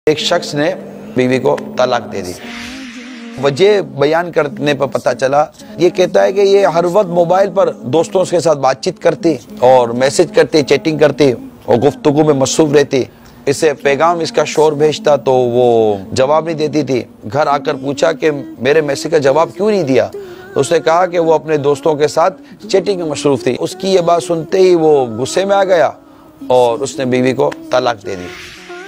ایک شخص نے بیوی کو طلاق دے دی۔ وجہ بیان کرنے پر پتہ چلا، یہ کہتا ہے کہ یہ ہر وقت موبائل پر دوستوں کے ساتھ بات چیت کرتی اور میسج کرتی، چیٹنگ کرتی اور گفتگو میں مصروف رہتی۔ اسے پیغام اس کا شوہر بھیجتا تو وہ جواب نہیں دیتی تھی۔ گھر آ کر پوچھا کہ میرے میسج کا جواب کیوں نہیں دیا؟ اس نے کہا کہ وہ اپنے دوستوں کے ساتھ چیٹنگ میں مصروف تھی۔ اس کی یہ بات سنتے ہی وہ غصے میں آ گیا اور اس نے بیوی کو طلاق دے دی۔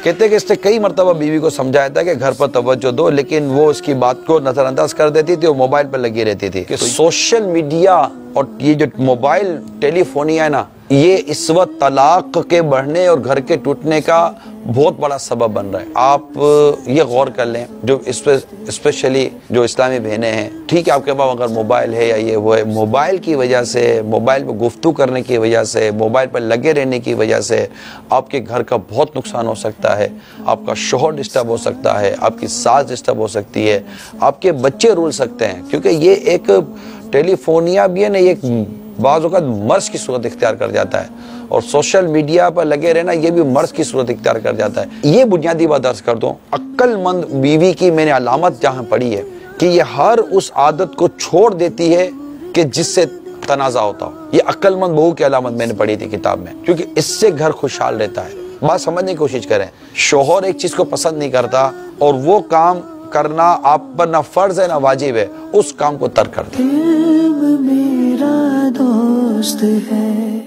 کہتے ہیں کہ اس نے کئی مرتبہ بیوی کو سمجھایا تھا کہ گھر پر توجہ دو، لیکن وہ اس کی بات کو نظر انداز کر دیتی تھی اور موبائل پر لگی رہتی تھی۔ کہ سوشل میڈیا اور یہ جو موبائل ٹیلی فونیا ہے نا، یہ اس وقت طلاق کے بڑھنے اور گھر کے ٹوٹنے کا بہت بڑا سبب بن رہا ہے۔ آپ یہ غور کر لیں، جو اسپیشلی جو اسلامی بہنیں ہیں، ٹھیک ہے آپ کے پاس اگر موبائل ہے یا یہ وہ ہے، موبائل کی وجہ سے، موبائل پہ گفتگو کرنے کی وجہ سے، موبائل پر لگے رہنے کی وجہ سے آپ کے گھر کا بہت نقصان ہو سکتا ہے۔ آپ کا شوہر ڈسٹرب ہو سکتا ہے، آپ کی ساس ڈسٹرب ہو سکتی ہے، آپ کے بچے رول سکتے ہیں، کیونکہ یہ ایک ٹیلی فونیا بھی ہے نا، یہ بعض اوقات مرض کی صورت اختیار کر جاتا ہے، اور سوشل میڈیا پر لگے رہنا یہ بھی مرض کی صورت اختیار کر جاتا ہے۔ یہ بنیادی بات عرض کر دوں، عقل مند بیوی کی میں نے علامت جہاں پڑھی ہے کہ یہ ہر اس عادت کو چھوڑ دیتی ہے کہ جس سے تنازع ہوتا ہو۔ یہ عقل مند بہو کی علامت میں نے پڑھی تھی کتاب میں، کیونکہ اس سے گھر خوشحال رہتا ہے۔ بات سمجھنے کی کوشش کریں، شوہر ایک چیز کو پسند نہیں کرتا اور وہ کام کرنا آپ پر نہ فرض ہے نہ واجب ہے، اس کام کو ترک کر دیں۔ میرا دوست ہے۔